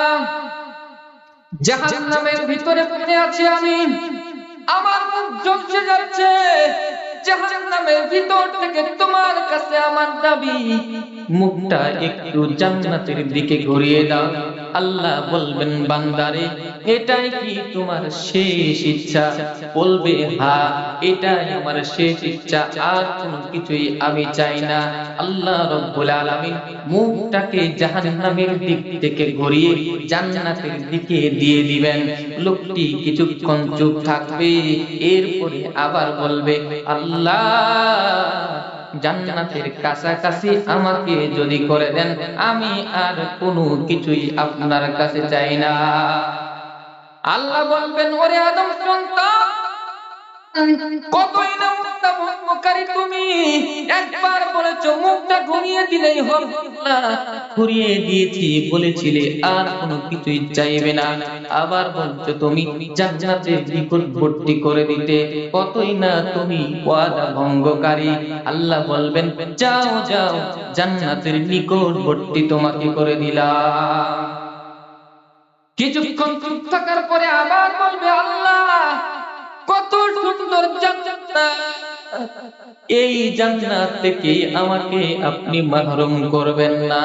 জাহান্নামের ভিতরে পড়ে আছি আমি, আমার মুখ জ্বলছে যাচ্ছে, জাহান্নামের ভিতর থেকে তোমার কাছে আমার দাবি, মুখটা একটু জান্নাতের দিকে ঘুরিয়ে দাও। আল্লাহ বলবেন বান্দারে, এটাই কি তোমার শেষ ইচ্ছা? বলবে হ্যাঁ, এটাই আমার শেষ ইচ্ছা, আর কোনো কিছুই আমি চাই না। আল্লাহ রাব্বুল আলামিন মুখটাকে জাহান্নামের দিক থেকে ঘুরিয়ে জান্নাতের দিকে দিয়ে দিবেন। লোকটি কিছুক্ষণ চুপ থাকবে, এরপরে আবার বলবে আল্লাহ, জান্নাতের কাছাকাছি আমাকে যদি করে দেন, আমি আর কোনো কিছুই আপনার কাছে চাই না। আল্লাহ বলবেন ওরে আদম সন্তান, কতই না উত্তমকারী তুমি, একবার বলেছো মুখটা ঘুরিয়ে দিলেই হবে না, ঘুরিয়ে দিয়েছি বলেছিলে আর কোনো কিছুই চাইবে না। আবার বলছো তুমি জান্নাতের নিকটবর্তী করে দিতে, কতই না তুমি ওয়াদা ভঙ্গকারী। আল্লাহ বলবেন যাও যাও, জান্নাতের নিকটবর্তী তোমাকে করে দিলাম। কিছুক্ষণ চুপ থাকার পরে আবার বলবে আল্লাহ, কত সুন্দর জান্নাত, এই জান্নাত থেকে আমাকে আপনি মাহরুম করবেন না।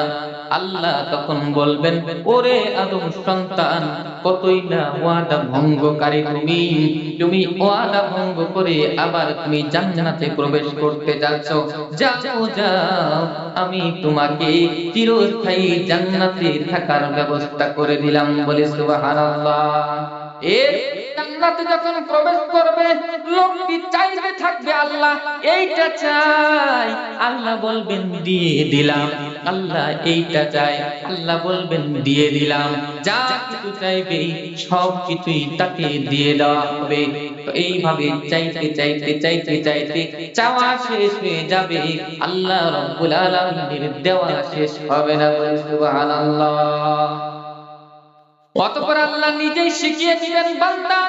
আল্লাহ তখন বলবেন ওরে আদম সন্তান, কতই না ওয়াদা ভঙ্গকারী তুমি, তুমি ওয়াদা ভঙ্গ করে আবার তুমি জান্নাতে প্রবেশ করতে যাচ্ছ। যাও যাও, আমি তোমাকে চিরস্থায়ী জান্নাতে থাকার ব্যবস্থা করে দিলাম। বলে সুবহানাল্লাহ। এর জান্নাতে যখন প্রবেশ করবে, লোকটি চাইতে থাকবে আল্লাহ এইটা চাই, আল্লাহ বলবেন দিয়ে দিলাম। আল্লাহ এইটা চাই, আল্লাহ বলবেন দিয়ে দিলাম। যা কিছু চাইবে সব কিছুই তাকে দিয়ে দেওয়া হবে। তো এইভাবে চাইতে চাইতে চাইতে চাইতে চাওয়া শেষ হয়ে যাবে, আল্লাহ রাব্বুল আলামিনের দেওয়া শেষ হবে না। সুবহানাল্লাহ। অতঃপর আল্লাহ নিজেই শিখিয়ে দিবেন বান্দা,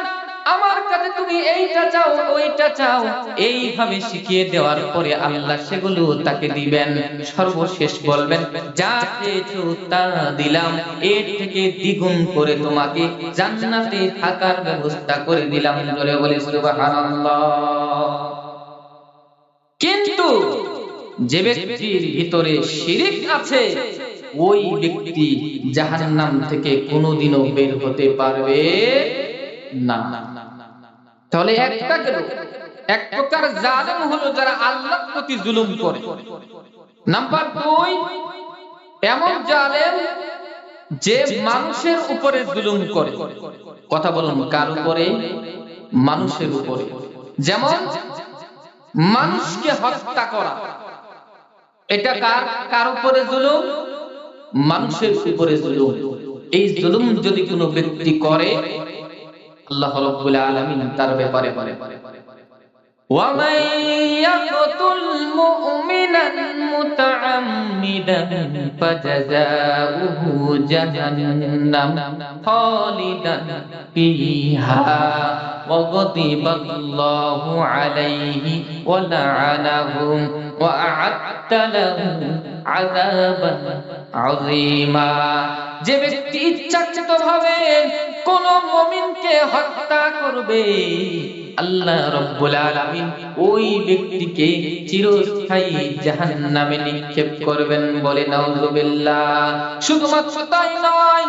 আমার কাছে তুমি এইটা চাও ওইটা চাও। এইভাবে শিখিয়ে দেওয়ার পরে আল্লাহ সেগুলো তাকে দিবেন। সর্বশেষ বলবেন যা চেয়েছো তা দিলাম, এর থেকে দ্বিগুণ করে তোমাকে জান্নাতে থাকার ব্যবস্থা করে দিলাম। জোরে বলে সুবহানাল্লাহ। কিন্তু যে ব্যক্তির ভিতরে শিরক আছে, ওই ব্যক্তি জাহান্নাম থেকে কোনোদিনও বের হতে পারবে না। তাহলে একটা গেল, এক প্রকার জালেম হলো যারা আল্লাহর প্রতি জুলুম করে। নাম্বার 2, এমন জালেম যে মানুষের উপরে জুলুম করে। কথা বলুন, কার উপরে? মানুষের উপরে। যেমন মানুষকে হত্যা করা, এটা কার উপরে জুলুম? মানুষের উপরে জুলুম। এই জুলুম যদি কোনো ব্যক্তি করে, আল্লাহ রাব্বুল আলামিন তার ব্যাপারে বলে ওয়া মান ইয়াকতুল মুমিনান মুতাআম্মিদান ফাজাযাউহু জাহান্নাম খালিদান ফিহা ওয়া গাদিবাল্লাহু আলাইহি ওয়া লা'নাহু ওয়া আ'আদ্দা লাহু আযাবান আযীমা। যে ব্যক্তি ইচ্ছাকৃতভাবে কোন মুমিনকে হত্যা করবে, আল্লাহ রাব্বুল আলামিন ওই ব্যক্তিকে চিরস্থায়ী জাহান্নামে নিক্ষেপ করবেন বলে নাউযুবিল্লাহ। শুধুমাত্র তাই নয়,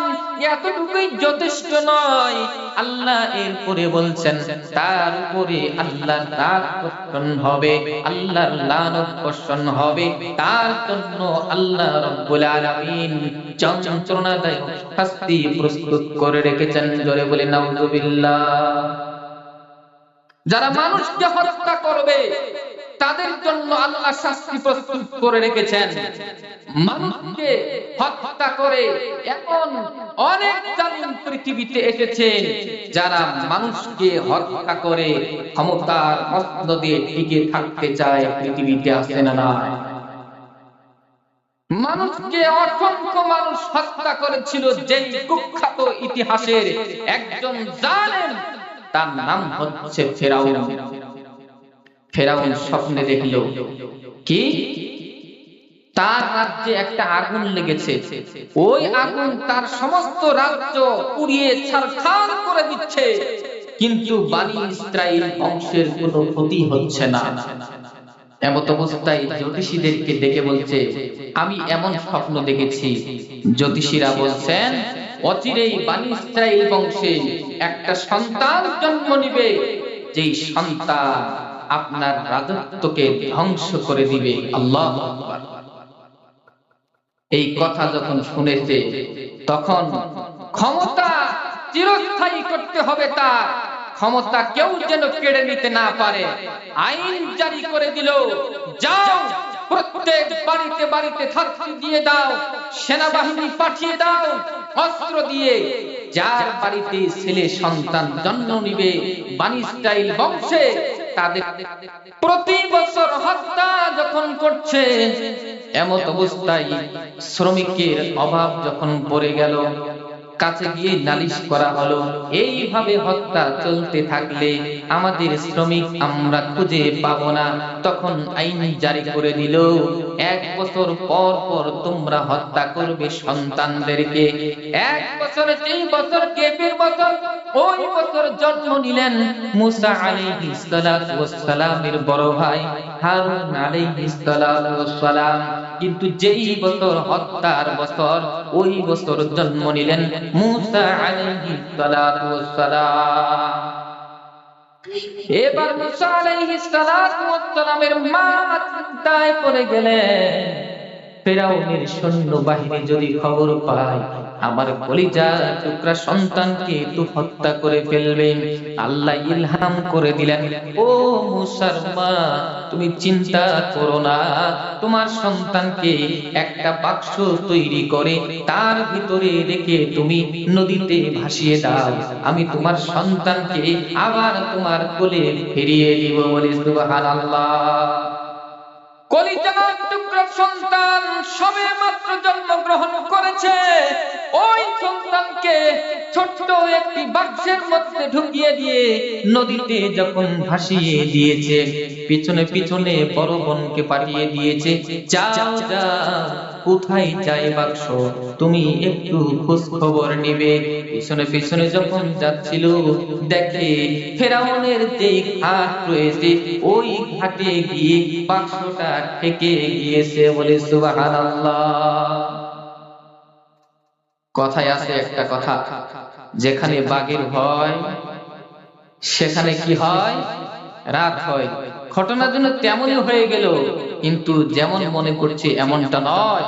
এতটুকুই যথেষ্ট নয়, আল্লাহ এরপরে বলছেন তার উপরে আল্লাহর রাগ বর্ষণ হবে, আল্লাহর লানত বর্ষণ হবে, তার জন্য আল্লাহ রাব্বুল আলামিন যন্ত্রণাদায়ক শাস্তি প্রস্তুত করে রেখেছেন। জোরে বলে নাউযুবিল্লাহ। যারা মানুষকে হত্যা করবে তাদের জন্য আল্লাহ শাস্তি প্রস্তুত করে রেখেছেন। মানুষকে হত্যা করে এখন অনেক জালিম পৃথিবীতে এসেছে, যারা মানুষকে হত্যা করে ক্ষমতার মসনদ দিয়ে টিকে থাকতে চায়, পৃথিবীতে আসে না নাই? মানুষকে অসংখ্য মানুষ হত্যা করেছিল, যেই কুখ্যাত ইতিহাসের একজন জালেম, তার নাম হচ্ছে ফেরাউন। ফেরাউন স্বপ্নে দেখল কি তার রাজ্যে একটা আগুন লেগেছে, ওই আগুন তার সমস্ত রাজ্য পুড়িয়ে ছারখার করে দিচ্ছে, কিন্তু বনী ইসরাইল বংশের কোনো ক্ষতি হচ্ছে না। এমত অবস্থায় জ্যোতিষীদেরকে ডেকে বলছে, আমি এমন স্বপ্ন দেখেছি। জ্যোতিষীরা বলছেন অচিরেই বনী ইসরাইল বংশে একটা সন্তান জন্ম নিবে, যেই সন্তান আপনার রাজত্বকে ধ্বংস করে দিবে। আল্লাহু আকবার। এই কথা যখন শুনেছে, তখন ক্ষমতা চিরস্থায়ী করতে হবে, তার ক্ষমতা কেউ যেন কেড়ে নিতে না পারে। আইন জারি করে দিল, যাও প্রত্যেক বাড়িতে বাড়িতে থাকতে দিয়ে দাও, সেনাবাহিনী পাঠিয়ে দাও, অস্ত্র দিয়ে যার বাড়িতে ছেলে সন্তান জন্ম নিবে বনী ইসরাইল বংশে, তাদের প্রতি বছর হত্যা যখন করছে। এমত অবস্থায় শ্রমিকের অভাব যখন পড়ে গেল, কাছে গিয়ে নালিশ করা হলো, এইভাবে হত্যা চলতে থাকলে আমাদের শ্রমিক আমরা খুঁজে পাবো না। তখন আইন জারি করে দিল, 1 বছর পর পর তোমরা হত্যা করবে সন্তানদেরকে। 1 বছরে যেই বছর কেবির বছর, ওই বছর জন্ম নিলেন মুসা আলাইহিস সালাতু ওয়াস সালামের বড় ভাই হারুন আলাইহিস সালাতু ওয়াস সালাম। কিন্তু যেই বছর হত্যার বছর, ওই বছর জন্ম নিলেন মুসা আলাইহিস সালাতু ওয়াস সালাম। এবার মুসা আলাইহিস সালাতু ওয়াস সালামের মা চিন্তায় পড়ে গেলেন, ফেরাউনের সৈন্যবাহিনী যদি খবর পায় আমার কলিজার টুকরা সন্তানকে তো হত্যা করে ফেলবে। আল্লাহ ইলহাম করে দিলেন, ও মুসার মা, তুমি চিন্তা করো না, তোমার সন্তানকে একটা বাক্স তৈরি করে তার ভিতরে রেখে তুমি নদীতে ভাসিয়ে দাও, আমি তোমার সন্তানকে আবার তোমার কোলে ফিরিয়ে দিব। বলে সুবহানাল্লাহ। কলিজার টুকরা সন্তান সবে মাত্র জন্মগ্রহণ করেছে, ওই সন্তানকে ছোট্ট একটি বাক্সের মধ্যে ঢুকিয়ে দিয়ে নদীতে যখন ভাসিয়ে দিয়েছে, পিছনে পিছনে বড় বোনকে পাঠিয়ে দিয়েছে, যাও যাও, কোথায় যায় বাক্স, তুমি একটু খোঁজ খবর নিবে। পিছনে পিছনে যখন যাচ্ছিল, দেখে ফেরাউনের যে ঘাট রয়েছে, ওই ঘাটে গিয়ে বাক্সটা থেকে গিয়েছে। বলে সুবহানাল্লাহ। কথায় আছে একটা কথা, যেখানে বাঘের ভয় সেখানে কি হয়, রাত হয়। ঘটনা যেন তেমনই হয়ে গেল, কিন্তু যেমন মনে করছে এমনটা নয়।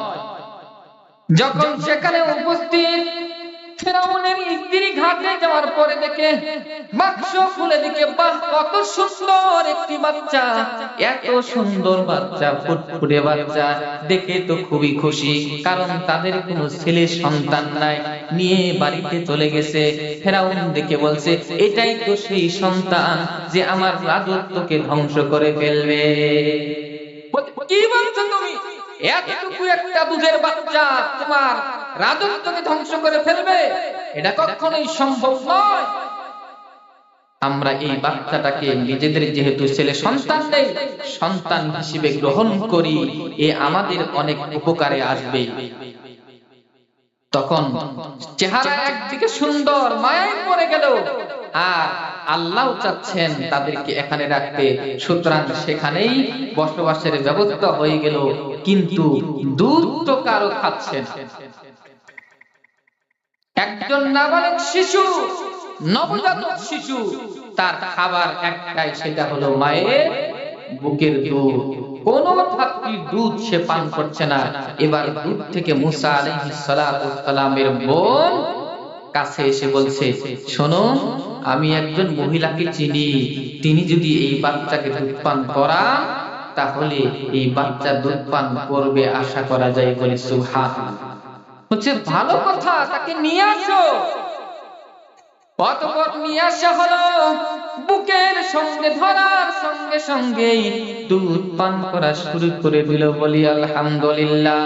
যখন সেখানে উপস্থিত ফেরাউনের স্ত্রী ঘাটে যাওয়ার পরে দেখে বাক্স খুলে দেখে, বাহ, কত সুন্দর একটি বাচ্চা, এত সুন্দর বাচ্চা, ফুটফুটে বাচ্চা, দেখে তো খুবই খুশি, কারণ তাদের কোনো ছেলে সন্তান নাই, নিয়ে বাড়িতে চলে গেছে। ফেরাউন দেখে বলছে, এটাই তো সেই সন্তান যে আমার রাজত্বকে ধ্বংস করে ফেলবে। কি বলছো তুমি? এতটুকু একটা দুধের বাচ্চা তোমার রাজত্বকে ধ্বংস করে ফেলবে? এটা কখনোই সম্ভব নয়। আমরা এই বাচ্চাটাকে নিজেদের যেহেতু ছেলে সন্তান নেই, সন্তান হিসেবে গ্রহণ করি, এ আমাদের অনেক উপকারে আসবে। তখন চেহারা একদিকে সুন্দর, মায়ায় পড়ে গেল, আর আল্লাহ চাচ্ছেন তাদেরকে এখানে রাখতে, সুতরাং সেখানেই বসবাসের ব্যবস্থা হয়ে গেল। কিন্তু দুধ তো কারো খাচ্ছে না। একজন নাবালক শিশু, নবজাতক শিশু, তার খাবার একটাই, সেটা হলো মায়ের বুকের দুধ। কোন ধাত্রীর দুধ সে পান করছে না। এবার দুধ থেকে মুসা আলাইহিস সালাতু ওয়াস সালামের বোন কাছে এসে বলছে, শোনো, আমি একজন মহিলাকে চিনি, তিনি যদি এই বাচ্চাকে দুধ পান করান, তাহলে এই বাচ্চা দুধ পান করবে আশা করা যায়। বলে সুবহানাল্লাহ। হচ্ছে ভালো কথা, তাকে নিয়ে আসো। অতঃপর নিয়ে আসা হলো, বুকের সঙ্গে ধরার সঙ্গে সঙ্গেই দুধ পান করা শুরু করে দিল। বলি আলহামদুলিল্লাহ।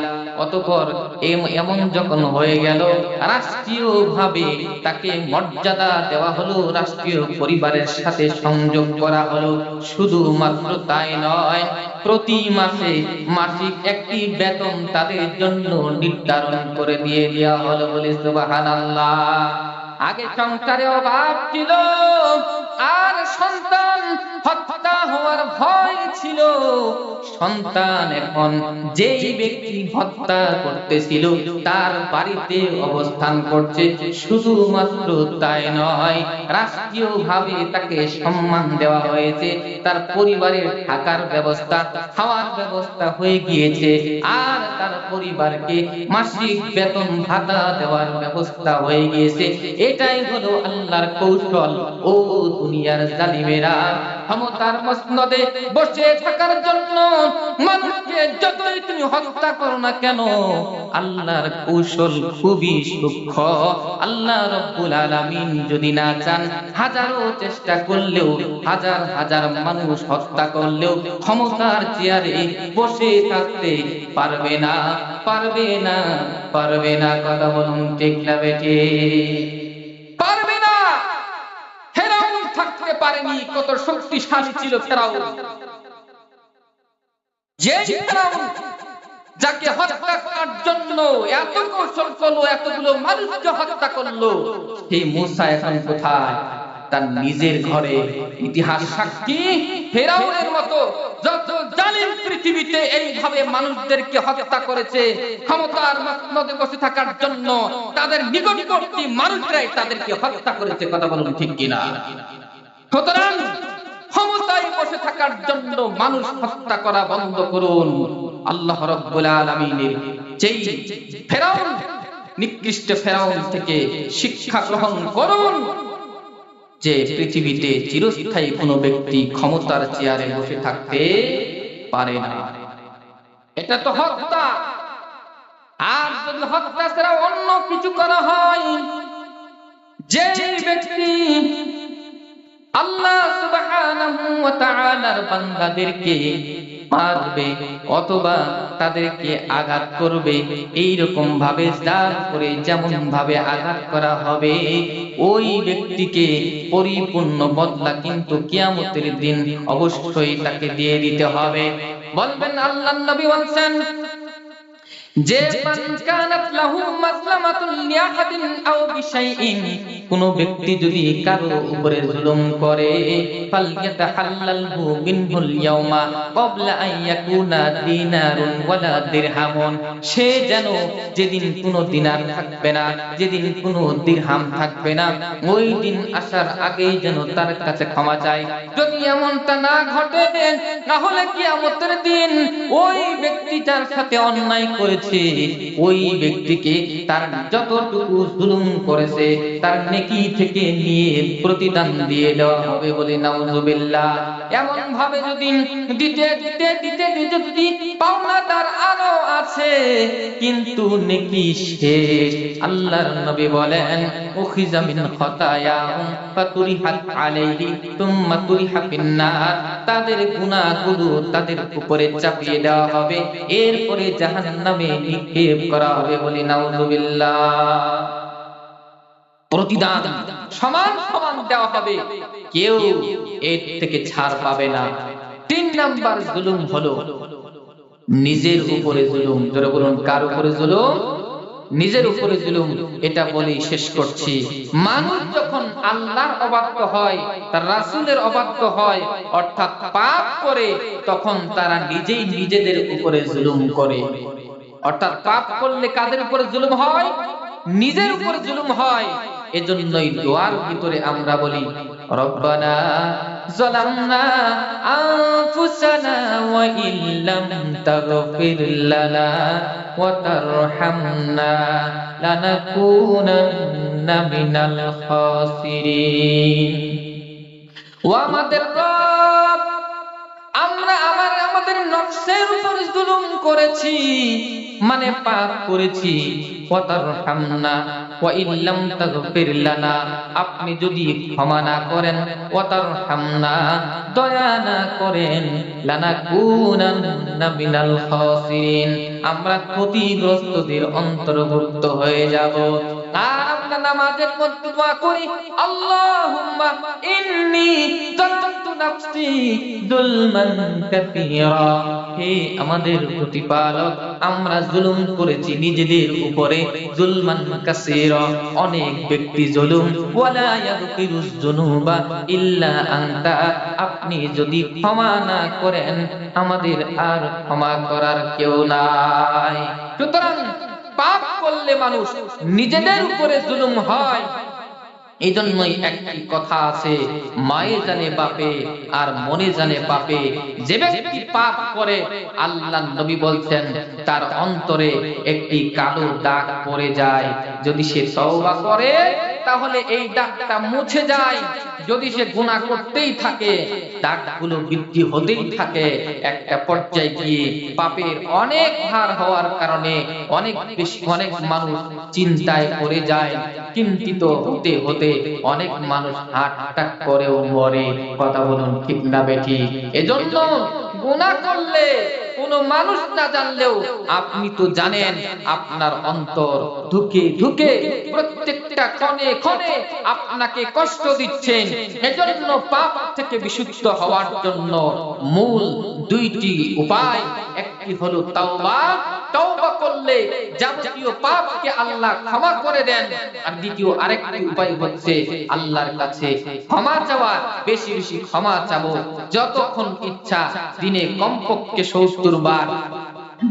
অতঃপর এমন যখন হয়ে গেল, রাষ্ট্রীয়ভাবে তাকে মর্যাদা দেওয়া হলো, রাষ্ট্রীয় পরিবারের সাথে সংযোগ করা হলো। শুধুমাত্র তাই নয়, প্রতি মাসে মাসিক একটি বেতন তাদের জন্য নির্ধারণ করে দিয়ে দেওয়া হলো। বলি সুবহানাল্লাহ। আগে সংসারে অভাব ছিল, আর সন্তান হত্যা হওয়ার ভয় ছিল। সন্তান এখন যেই ব্যক্তি হত্যা করতেছিল তার বাড়িতে অবস্থান করছে। শুধুমাত্র তাই নয়, রাষ্ট্রীয়ভাবে তাকে সম্মান দেওয়া হয়েছে, তার পরিবারের থাকার ব্যবস্থা, খাওয়ার ব্যবস্থা হয়ে গিয়েছে, আর তার পরিবারকে মাসিক বেতন ভাতা দেওয়ার ব্যবস্থা হয়ে গিয়েছে। এটাই হলো আল্লাহর কৌশল। ও দুনিয়ার জালিমেরা, ক্ষমতার মসনদে বসে থাকার জন্য মানুষকে যতই তুমি হত্যা করো না কেন, আল্লাহর কৌশল খুবই সূক্ষ্ম। আল্লাহ রাব্বুল আলামিন যদি না চান, হাজারো চেষ্টা করলেও, হাজার হাজার মানুষ হত্যা করলেও ক্ষমতার চেয়ারে বসে থাকতে পারবে না, পারবে না, পারবে না। কথা বলুন ঠিক না বেঠে? পারবে না। ফেরাউন থাকতে পারেনি, কত শক্তিশালী ছিল ফেরাউন। যে ফেরাউন যাকে হত্যা করার জন্য এত কৌশল করলো, এতগুলো মানুষকে হত্যা করলো, সেই মূসা এখন কোথায়? তার নিজের ঘরে। ইতিহাস সাক্ষী, ফেরাউনের মতো যত জালিম পৃথিবীতে এইভাবে মানুষদেরকে হত্যা করেছে, ক্ষমতার মসনদে বসে থাকার জন্য তাদের নিকটবর্তী মানুষরাই তাদেরকে হত্যা করেছে। কথা বলুন ঠিক কিনা? সুতরাং ক্ষমতায় বসে থাকার জন্য মানুষ হত্যা করা বন্ধ করুন। আল্লাহ রাব্বুল আলামিনের যেই ফেরাউন, নিকৃষ্ট ফেরাউন থেকে শিক্ষা গ্রহণ করুন, যে পৃথিবীতে চিরস্থায়ী কোনো ব্যক্তি ক্ষমতার চেয়ারে বসে থাকতে পারে না। এটা তো হত্যা। আর যদি হত্যা ছাড়া অন্য কিছু করা হয়, যে ব্যক্তি আল্লাহ সুবহানাহু ওয়া তাআলার বান্দাদেরকে মারবে অথবা তাদেরকে আঘাত করবে, এই রকম ভাবে জাল করে যেমন ভাবে আঘাত করা হবে, ওই ব্যক্তিকে পরিপূর্ণ বদলা কিন্তু কিয়ামতের দিন অবশ্যই তাকে দিয়ে দিতে হবে। বলবেন আল্লাহর নবী বলেন যে মান কানাত লাহু মাসলামাতুন লিআহাদিন আও বিশাইইন, কোন ব্যক্তি যদি কারো উপরে জুলুম করে, ফালইয়াতাহাল্লালহু মিনহুল ইয়াওমা ক্বাবলা আন ইয়াকুনা দিনারুন ওয়ালা দিরহামুন, সে যেন যেদিন কোনো দিনার থাকবে না, যেদিন কোনো দিরহাম থাকবে না, ওই দিন আসার আগেই যেন তার কাছে ক্ষমা চায়। যদি এমনটা না ঘটে, তাহলে কিয়ামতের দিন ওই ব্যক্তিটার সাথে অন্যায় করেছে, ওই ব্যক্তিকে তার যতটুকু জুলুম করেছে তার নেকি থেকে নিয়ে প্রতিদান দিয়ে দেওয়া হবে। বলে নাউজুবিল্লাহ। এমন ভাবে যদি দিতে দিতে দিতে দিতে যদি পাওনাদার আরো আছে কিন্তু নেকি শেষ, আল্লাহর নবী বলেন উখিযা মিন খাতায়াহুম ফাতুরিহাত আলাইহি তুম্মা তুরিহা ফিন্নার, তাদের গুনাহগুলো তাদের উপরে চাপিয়ে দেওয়া হবে, এরপরে জাহান্নামে নিক্ষেপ করা হবে। বলি নাউজুবিল্লাহ। প্রতিদান সমান সমান দেওয়া হবে, কেউ এর থেকে ছাড় পাবে না। ৩ নাম্বার জুলুম হলো নিজের উপরে জুলুম। যারা বলুন কার উপরে জুলুম? নিজের উপরে জুলুম, এটা বলেই শেষ করছি। মানুষ যখন আল্লাহর অবাধ্য হয়, তার রাসূলের অবাধ্য হয়, অর্থাৎ পাপ করে, তখন তারা নিজেই নিজেদের উপরে জুলুম করে। অর্থাৎ পাপ করলে কাদের উপরে জুলুম হয়? নিজের উপরে জুলুম হয়। এজন্যই দোয়ার ভিতরে আমরা বলি, রব্বানা যালামনা আনফুসানা ওয়া ইল্লাম তাগফির লানা ওয়া তারহামনা লানাকুনান্না মিনাল খাসিরিন। ও আমাদের রব, আমরা আমাদের নফসের উপর জুলুম করেছি, মানে পাপ করেছি। ওয়া তারহামনা ওয়া ইল্লাম তাগফির লানা, আপনি যদি ক্ষমা না করেন, ওয়া তারহামনা, দয়া না করেন, লানাকুনান্না মিনাল খাসিরিন, আমরা ক্ষতিগ্রস্তদের অন্তর্ভুক্ত হয়ে যাব। আর আমরা নামাজের মধ্যে দোয়া করি, আল্লাহুম্মা ইন্নী যালামতু নাফসি যুলমান কাসীরা, হে আমাদের প্রতিপালক, আমরা জুলুম করেছি নিজেদের উপরে, যুলমান কাসীরা, অনেক ব্যক্তি জুলুম, ওয়ালা ইয়াগফিরুয যুনুবা ইল্লা আনতা, আপনি যদি ক্ষমা না করেন, আমাদের আর ক্ষমা করার কেউ নাই। সুতরাং পাপ করলে মানুষ নিজেদের উপরে জুলুম হয়। এই জন্যই একটি কথা আছে, মায়ে জানে বাপে আর মনে জানে বাপে। যে ব্যক্তি পাপ করে, আল্লাহর নবী বলছেন, তার অন্তরে একটি কালো দাগ পড়ে যায়। যদি সে তওবা করে, তাহলে এই দাগটা মুছে যায়। যদি সে গুনাহ করতেই থাকে, দাগগুলো বৃদ্ধি হতেই থাকে। একটা পর্যায়ে গিয়ে পাপের অনেক ভার হওয়ার কারণে অনেক মানুষ চিন্তায় পড়ে যায়। চিন্তিত হতে হতে অনেক মানুষ হার্ট অ্যাটাক করেও মরে। কথা বলুন ঠিক না বেঠিক? এজন্য গুনাহ করলে কোন মানুষ না জানলেও আপনি তো জানেন, আপনার অন্তর ধুকে ধুকে প্রত্যেকটা ক্ষণে ক্ষণে আপনাকে কষ্ট দিচ্ছেন। এজন্য পাপ থেকে বিশুদ্ধ হওয়ার জন্য মূল দুইটি উপায়, একটি হলো তাওবা, তওবা করলে যাবতীয় পাপকে আল্লাহ ক্ষমা করে দেন। আর দ্বিতীয় আরেকটি উপায় হচ্ছে আল্লাহর কাছে ক্ষমা চাওয়া, বেশি বেশি ক্ষমা চাবো, যতক্ষণ ইচ্ছা, দিনে কমপক্ষে 70 বার,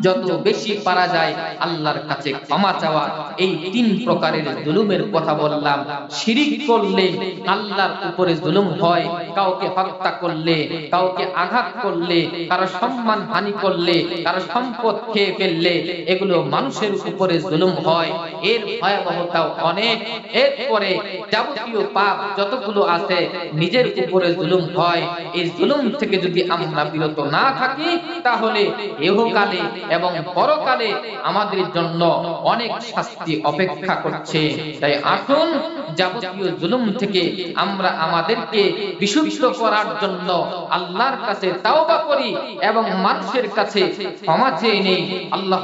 যত বেশি পারা যায় আল্লাহর কাছে ক্ষমা চাওয়া। এই 3 প্রকারের জুলুমের কথা বললাম। শিরিক করলে আল্লাহর উপরে জুলুম হয়, কাউকে হত্যা করলে, কাউকে আঘাত করলে, কারো সম্মান হানি করলে, কারো সম্পদ খেয়ে ফেললে, এগুলো মানুষের উপরে জুলুম হয়। এর ভয়াবহতাও অনেক। এরপরে যাবতীয় পাপ যতগুলো আছে, নিজের উপরে জুলুম হয়। এই জুলুম থেকে যদি আমরা বিরত না থাকি, তাহলে ইহকালে এবং পরকালে আমাদের জন্য অনেক শাস্তি অপেক্ষা করছে। তাই আসুন যাবতীয় জুলুম থেকে আমরা আমাদেরকে বিশুদ্ধ করার জন্য আল্লাহর কাছে তাওবা করি এবং মানুষের কাছে ক্ষমা চেয়ে নেই। আল্লাহ